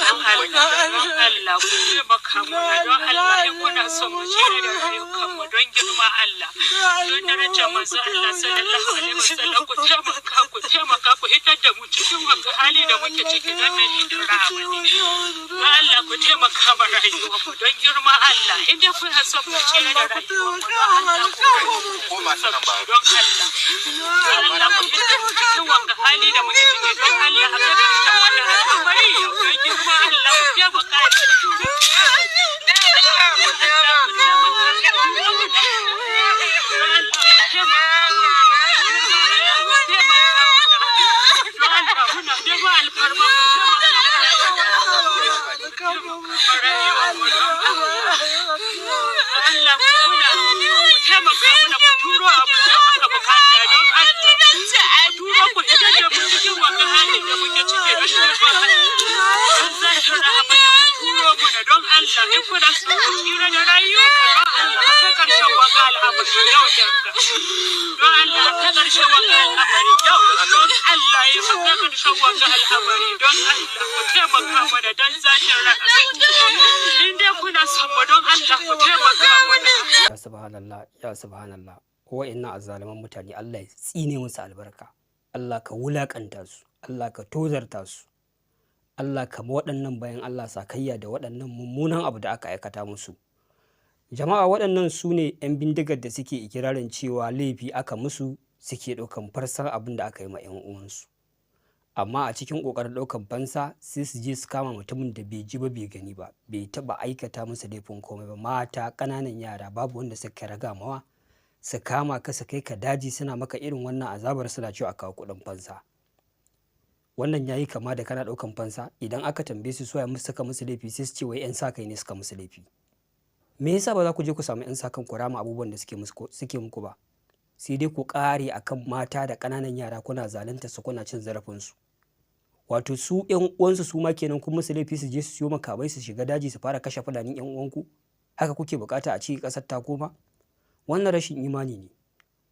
Allah ku taimaka mana don Allah in kuna son mu cire da rayukan mu don girma Allah don daraja manzo Allah sallallahu alaihi wasallam ku taimaka ku hitar da mu cikin wanga hali da muke ciki don nan idin rahama don Allah ku taimaka mana rayuwar mu don girma Allah in dai kuna son mu cire da rayuwar mu don Allah ku koma sanan ba don Allah ku hitar mu cikin wanga hali da muke ciki don Allah a kada ta wannan al'amari don girma Allah ku taimaka ya subhanallah wa'annan azzaliman mutane Allah ya tsine musu albarka, Allah ka wulakanta su, Allah ka tozarta su, Allah ka ma waɗannan bayan Allah sakayya da waɗannan mummunan abu da aka aikata musu. Jama'a waɗannan su ne 'yan bindigar da suke ikirarin cewa laifi aka musu suke ɗaukan farsar abin da aka yi ma 'yan uwansu, amma a cikin ƙoƙarin ɗaukan fansa sai su je su kama mutumin da bai ji ba bai gani ba, bai taɓa aikata musu laifin komai ba, mata ƙananan yara babu wanda suka raga mawa su kama ka su kai ka daji suna maka irin wannan azabar suna cewa a kawo kuɗin fansa. Wannan yayi kama da kana ɗaukan fansa idan aka tambaye su soya musu suka musu laifi sai su ce wai 'yan sa kai ne suka musu laifi. Me yasa ba za ku je ku samu 'yan sa kan ku rama abubuwan da suke muku ba, sai dai ku ƙare akan mata da ƙananan yara kuna zalunta su kuna cin zarafinsu. Wato su 'yan uwansu su ma kenan kun musu laifi su je su siyo makamai su shiga daji su fara kashe fulanin 'yan uwanku, haka kuke bukata a cikin ƙasar ta koma? Wannan rashin imani ne.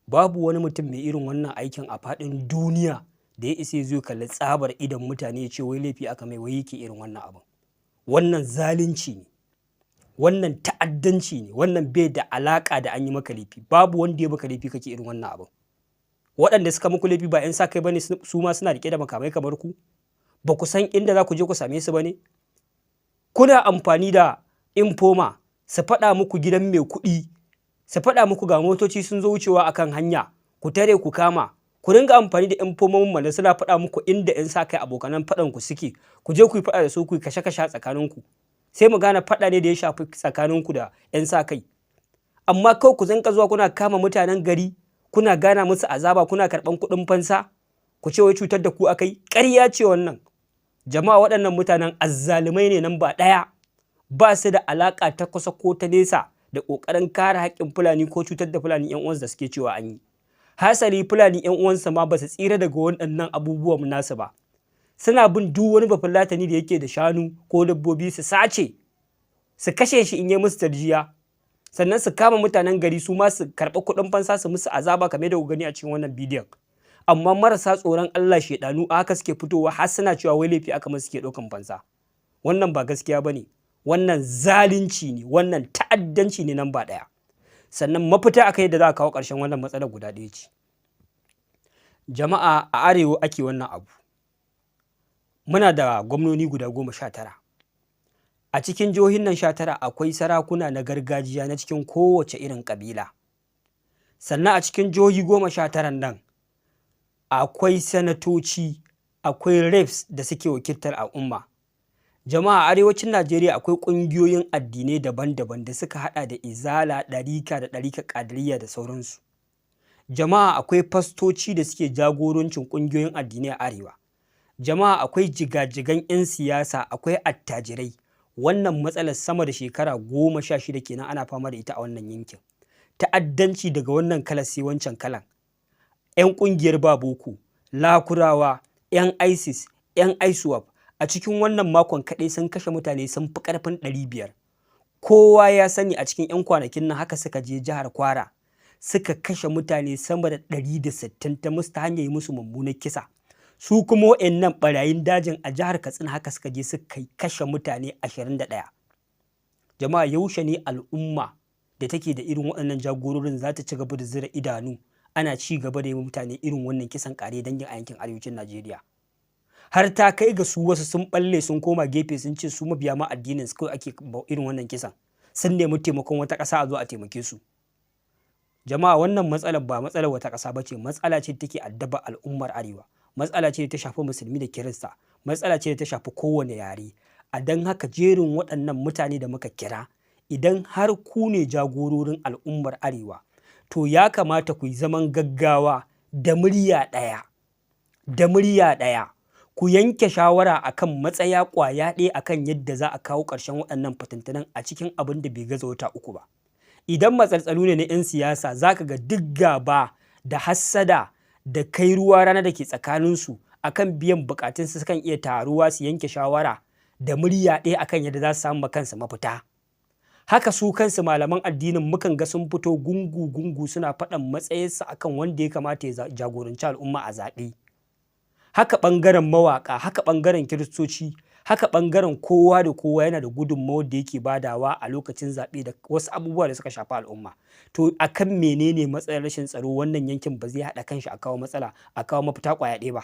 Babu wani mutum mai irin wannan aikin a faɗin duniya da ya isa zai kalli tsabar idan mutane ya ce wai laifi aka mai wai yake irin wannan abin. Wannan zalunci ne, wannan ta'addanci ne, wannan bai da alaka da an yi maka laifi. Babu wanda ya maka laifi kake irin wannan abin. Waɗanda suka muku laifi ba 'yan sa kai bane, su ma suna rike da makamai kamar ku? Ba ku san inda za ku je ku same su bane? Kuna amfani da informa su faɗa muku gidan mai kuɗi, su faɗa muku ga motoci sun zo wucewa akan hanya, ku tare ku kama, ku ringa amfani da informomin mana suna faɗa muku inda 'yan sa kai abokanan faɗan ku suke, ku je ku yi faɗa da su ku yi kashe-kashe a tsakaninku. Sai mu gane faɗa ne da ya shafi tsakaninku da 'yan sa kai. Amma kawai ku zanka zuwa kuna kama mutanen gari, kuna gana musu azaba, kuna karɓan kuɗin fansa, ku ce wai cutar da ku akai. Ƙarya ce wannan. Jama'a waɗannan mutanen azzalumai ne nan ba ɗaya, ba su da alaƙa ta kusa ko ta nesa da ƙoƙarin kare haƙƙin Fulani ko cutar da Fulani 'yan uwansu da suke cewa an yi. Hasali Fulani 'yan uwansa ma ba su tsira daga waɗannan abubuwan nasu ba. Suna bin duk wani bafulatani da yake da shanu ko dabbobi su sace, su kashe shi in yi musu tarjiya, sannan su kama mutanen gari su ma su karɓi kuɗin fansa su musu azaba kamar da ku gani a cikin wannan bidiyon. Amma marasa tsoron Allah shedanu a haka suke fitowa har suna cewa wai laifi aka musu suke ɗaukan fansa. Wannan ba gaskiya bane, wannan zalunci ne, wannan ta'addanci ne nan ba ɗaya. Sannan mafita akai yadda za a kawo ƙarshen wannan matsalar guda ɗaya ce. Jama'a a arewa ake wannan abu. Muna da gwamnoni guda 19. A cikin jihohin nan 19 akwai sarakuna na gargajiya na cikin kowace irin ƙabila. Sannan a cikin jihohi 19 nan akwai sanatoci, akwai reps da suke wakiltar al'umma. Jama'a arewacin Najeriya akwai ƙungiyoyin addinai daban-daban da suka haɗa da Izala, ɗarika da ɗarika ƙadiriyya da sauransu. Jama'a akwai fastoci da suke jagorancin ƙungiyoyin addinai a arewa. Jama'a akwai jigajigan 'yan siyasa, akwai attajirai. Wannan matsalar sama da shekara 16 kenan ana fama da ita a wannan yankin. Ta'addanci daga wannan kalar sai wancan kalan. 'Yan ƙungiyar Baboko, Lakurawa, 'yan ISIS, 'yan ISWAP a cikin wannan makon kaɗai sun kashe mutane sun fi ƙarfin 500. Kowa ya sani a cikin 'yan kwanakin nan haka suka je jihar Kwara suka kashe mutane sama da 160 ta hanyar yi musu mummunar kisa. su kuma wa'annan ɓarayin dajin a jihar Katsina haka suka je suka kashe mutane 21. Jama'a yaushe ne al'umma da take da irin waɗannan jagororin za ta ci gaba da zira idanu ana ci gaba da yi mutane irin wannan kisan ƙare dangin a yankin arewacin Najeriya? Har ta kai ga su wasu sun balle sun koma gefe sun ce su mabiya ma addinin su kawai ake irin wannan kisan, sun nemi taimakon wata ƙasa a zo a taimake su. Jama'a wannan matsalar ba matsalar wata ƙasa ba ce, matsala ce da take addaba al'ummar arewa, matsala ce da ta shafi musulmi da kirista, matsala ce da ta shafi kowane yare. A don haka jerin waɗannan mutane da muka kira, idan har ku ne jagororin al'ummar arewa, to ya kamata ku yi zaman gaggawa da murya ɗaya, ku yanke shawara akan matsaya ƙwaya ɗaya akan yadda za a kawo ƙarshen waɗannan fitintunan a cikin abin da bai gaza wata 3 ba. Idan matsaltsalu ne na 'yan siyasa za ka ga duk gaba da hassada da kai ruwa rana da ke tsakaninsu akan biyan bukatunsu sukan iya taruwa su yanke shawara da murya ɗaya akan yadda za su samu kansu mafita. Haka su kansu malaman addinin mukan ga sun fito gungu-gungu suna faɗan matsayinsu akan wanda ya kamata ya jagoranci al'umma a zaɓe. Haka ɓangaren mawaƙa, haka ɓangaren kiristoci, haka ɓangaren kowa da kowa yana da gudunmawar da yake badawa a lokacin zaɓe da wasu abubuwa da suka shafi al'umma. To akan menene matsalar rashin tsaro wannan yankin ba zai haɗa kanshi a kawo matsala, a kawo mafita ƙwaya ɗaya ba?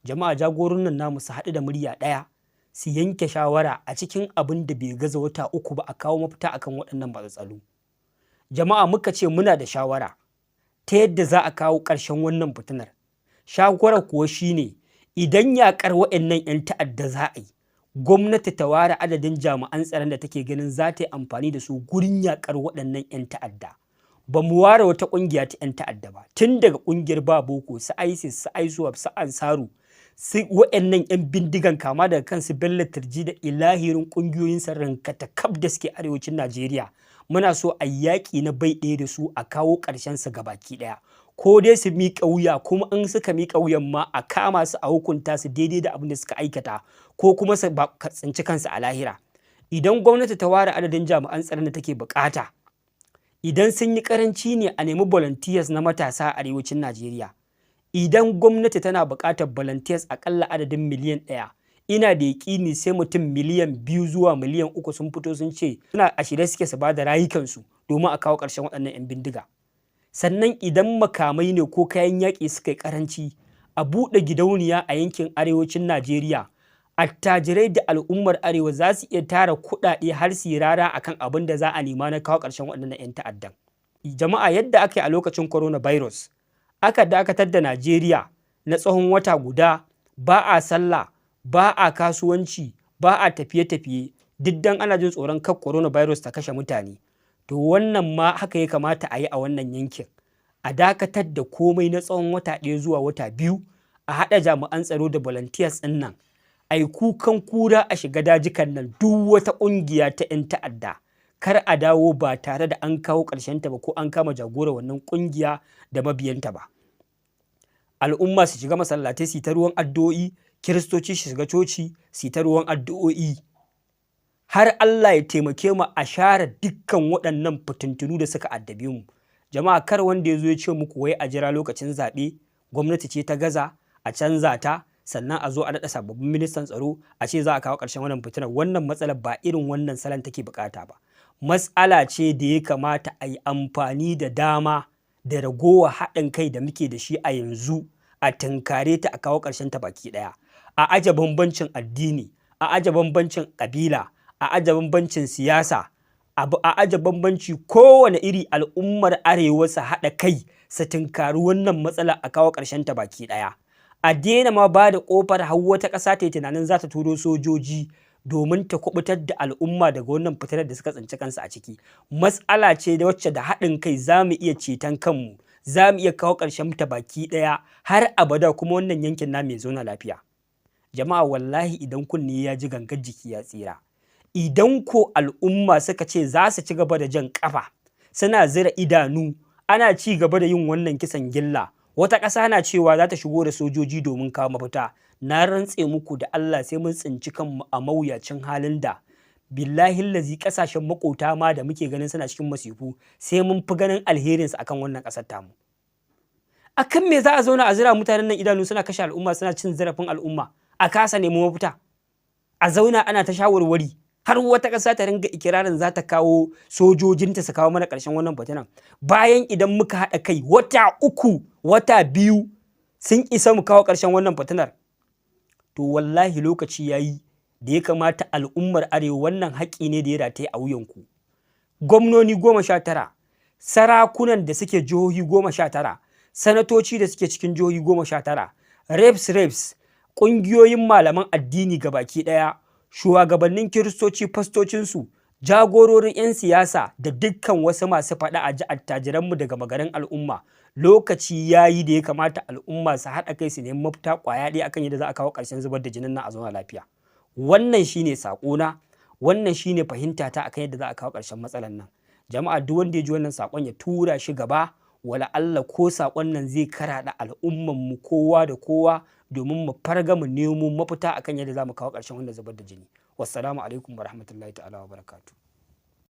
Jama'a jagororin nan namu su haɗu da murya ɗaya, su yanke shawara a cikin abin da bai gaza wata 3 ba a kawo mafita akan waɗannan matsaltsalu. Jama'a muka ce muna da shawara ta yadda za a kawo ƙarshen wannan fitinar. Shawarar kuwa shine idan yaƙar waɗannan 'yan ta'adda za a yi, gwamnati ta ware adadin jami'an tsaron da take ganin za ta yi amfani da su gurin yaƙar waɗannan 'yan ta'adda. Ba mu ware wata ƙungiya ta 'yan ta'adda ba, tun daga ƙungiyar ba boko, su ISIS, su ISWAP, su Ansaru, su waɗannan 'yan bindigan kama daga kansu Bello Turji da ilahirin ƙungiyoyin rankata kaf da suke arewacin Najeriya. Muna so a yaƙi na bai ɗaya da su a kawo ƙarshen su gabaki ɗaya. Ko dai su miƙa wuya, kuma in suka miƙa wuyan ma a kama su a hukunta su daidai da abin da suka aikata, ko kuma su tsinci kansu a lahira. Idan gwamnati ta ware adadin jami'an tsaron da take buƙata, idan sun yi ƙaranci ne a nemi volunteers na matasa a arewacin Najeriya. Idan gwamnati tana buƙatar volunteers aƙalla adadin miliyan 1, ina da yaƙini sai mutum miliyan 2 zuwa miliyan 3 sun fito sun ce suna a shirye suke su ba da rayukansu domin a kawo ƙarshen waɗannan 'yan bindiga. Sannan idan makamai ne ko kayan yaƙi suka yi ƙaranci, a buɗe gidauniya a yankin arewacin Najeriya. Attajirai da al'ummar arewa za su iya tara kuɗaɗe har su yi rara akan abin da za a nema na kawo ƙarshen waɗannan 'yan ta'addan. Jama'a yadda aka yi a lokacin coronavirus, aka dakatar da Najeriya na tsawon wata guda, ba a sallah, ba a kasuwanci, ba a tafiye-tafiye, duk dan ana jin tsoron kar coronavirus ta kashe mutane. To wannan ma haka ya kamata a yi a wannan yankin. A dakatar da komai na tsawon wata 1 zuwa wata 2, a haɗa jami'an tsaro da volunteers ɗin nan, a yi kukan kura a shiga dajikan nan duk wata ƙungiya ta 'yan ta'adda. Kar a dawo ba tare da an kawo ta ba ko an kama jagora wannan ƙungiya da mabiyanta ba. Al'umma su shiga masallatai su ta ruwan addu'o'i, kiristoci su shiga coci su ta ruwan addu'o'i. Har Allah ya taimake mu a share dukkan waɗannan fitintunu da suka addabe mu. Jama'a kar wanda ya zo ya ce muku wai a jira lokacin zaɓe, gwamnati ce ta gaza, a canza ta, sannan a zo a naɗa sababbin ministan tsaro a ce za a kawo ƙarshen wannan fitinar. Wannan matsalar ba irin wannan salon take bukata ba. Matsala ce da ya kamata a yi amfani da dama da ragowa haɗin kai da muke da shi a yanzu a tunkare ta a kawo ƙarshen ta baki ɗaya. A aje bambancin addini, a aje bambancin ƙabila, a aje bambancin siyasa, a aje bambanci kowane iri, al'ummar arewa su haɗa kai su tunkari wannan matsala a kawo ƙarshen ta baki ɗaya. A daina ma ba da ƙofar har wata ƙasa ta yi tunanin za ta turo sojoji domin ta kubutar da al'umma daga wannan fitinar da suka tsinci kansu a ciki. Matsala ce da wacce da haɗin kai za mu iya ceton kanmu, za mu iya kawo ƙarshen ta baki ɗaya har abada, kuma wannan yankin na mai zauna lafiya. Jama'a wallahi idan kunne ya ji gangar jiki ya tsira. Idan ko al'umma suka ce za su ci gaba da jan ƙafa, suna zira idanu, ana ci gaba da yin wannan kisan gilla, wata ƙasa na cewa za ta shigo da sojoji domin kawo mafita, na rantse muku da Allah sai mun tsinci kanmu a mawuyacin halin da billahi lazi ƙasashen makota ma da muke ganin suna cikin masifu sai mun fi ganin alherinsu akan wannan ƙasar tamu. akan me za a zauna a zira mutanen nan idanu suna kashe al'umma, suna cin zarafin al'umma, a kasa nemo mafita, a zauna ana ta shawarwari har wata ƙasa ta ringa ikirarin za ta kawo sojojinta su kawo mana ƙarshen wannan fitinan, bayan idan muka haɗa kai wata 3 wata 2 sun isa mu kawo ƙarshen wannan fitinar. To wallahi lokaci yayi da ya kamata al'ummar arewa, wannan haƙƙi ne da ya rataye a wuyanku. Gwamnoni 19, sarakunan da suke jihohi 19, sanatoci da suke cikin jihohi 19, reps, ƙungiyoyin malaman addini gabaki ɗaya, shugabannin kiristoci, fastocinsu, jagororin 'yan siyasa da dukkan wasu masu faɗa a ji attajiranmu daga magarin al'umma. Lokaci ya yi da ya kamata al'umma su haɗa kai su nemi mafita ƙwaya ɗaya akan yadda za a kawo ƙarshen zubar da jinin nan a zauna lafiya. Wannan shine saƙona, wannan shine fahimtata akan yadda za a kawo ƙarshen matsalar nan. Jama'a duk wanda ya ji wannan saƙon ya tura shi gaba, wala Allah ko saƙon nan zai karaɗa al'umman mu kowa da kowa domin mu farga mu nemo mafita akan yadda za mu kawo ƙarshen wannan zubar da jini. Wassalamu alaikum warahmatullahi ta'ala wa barakatuh.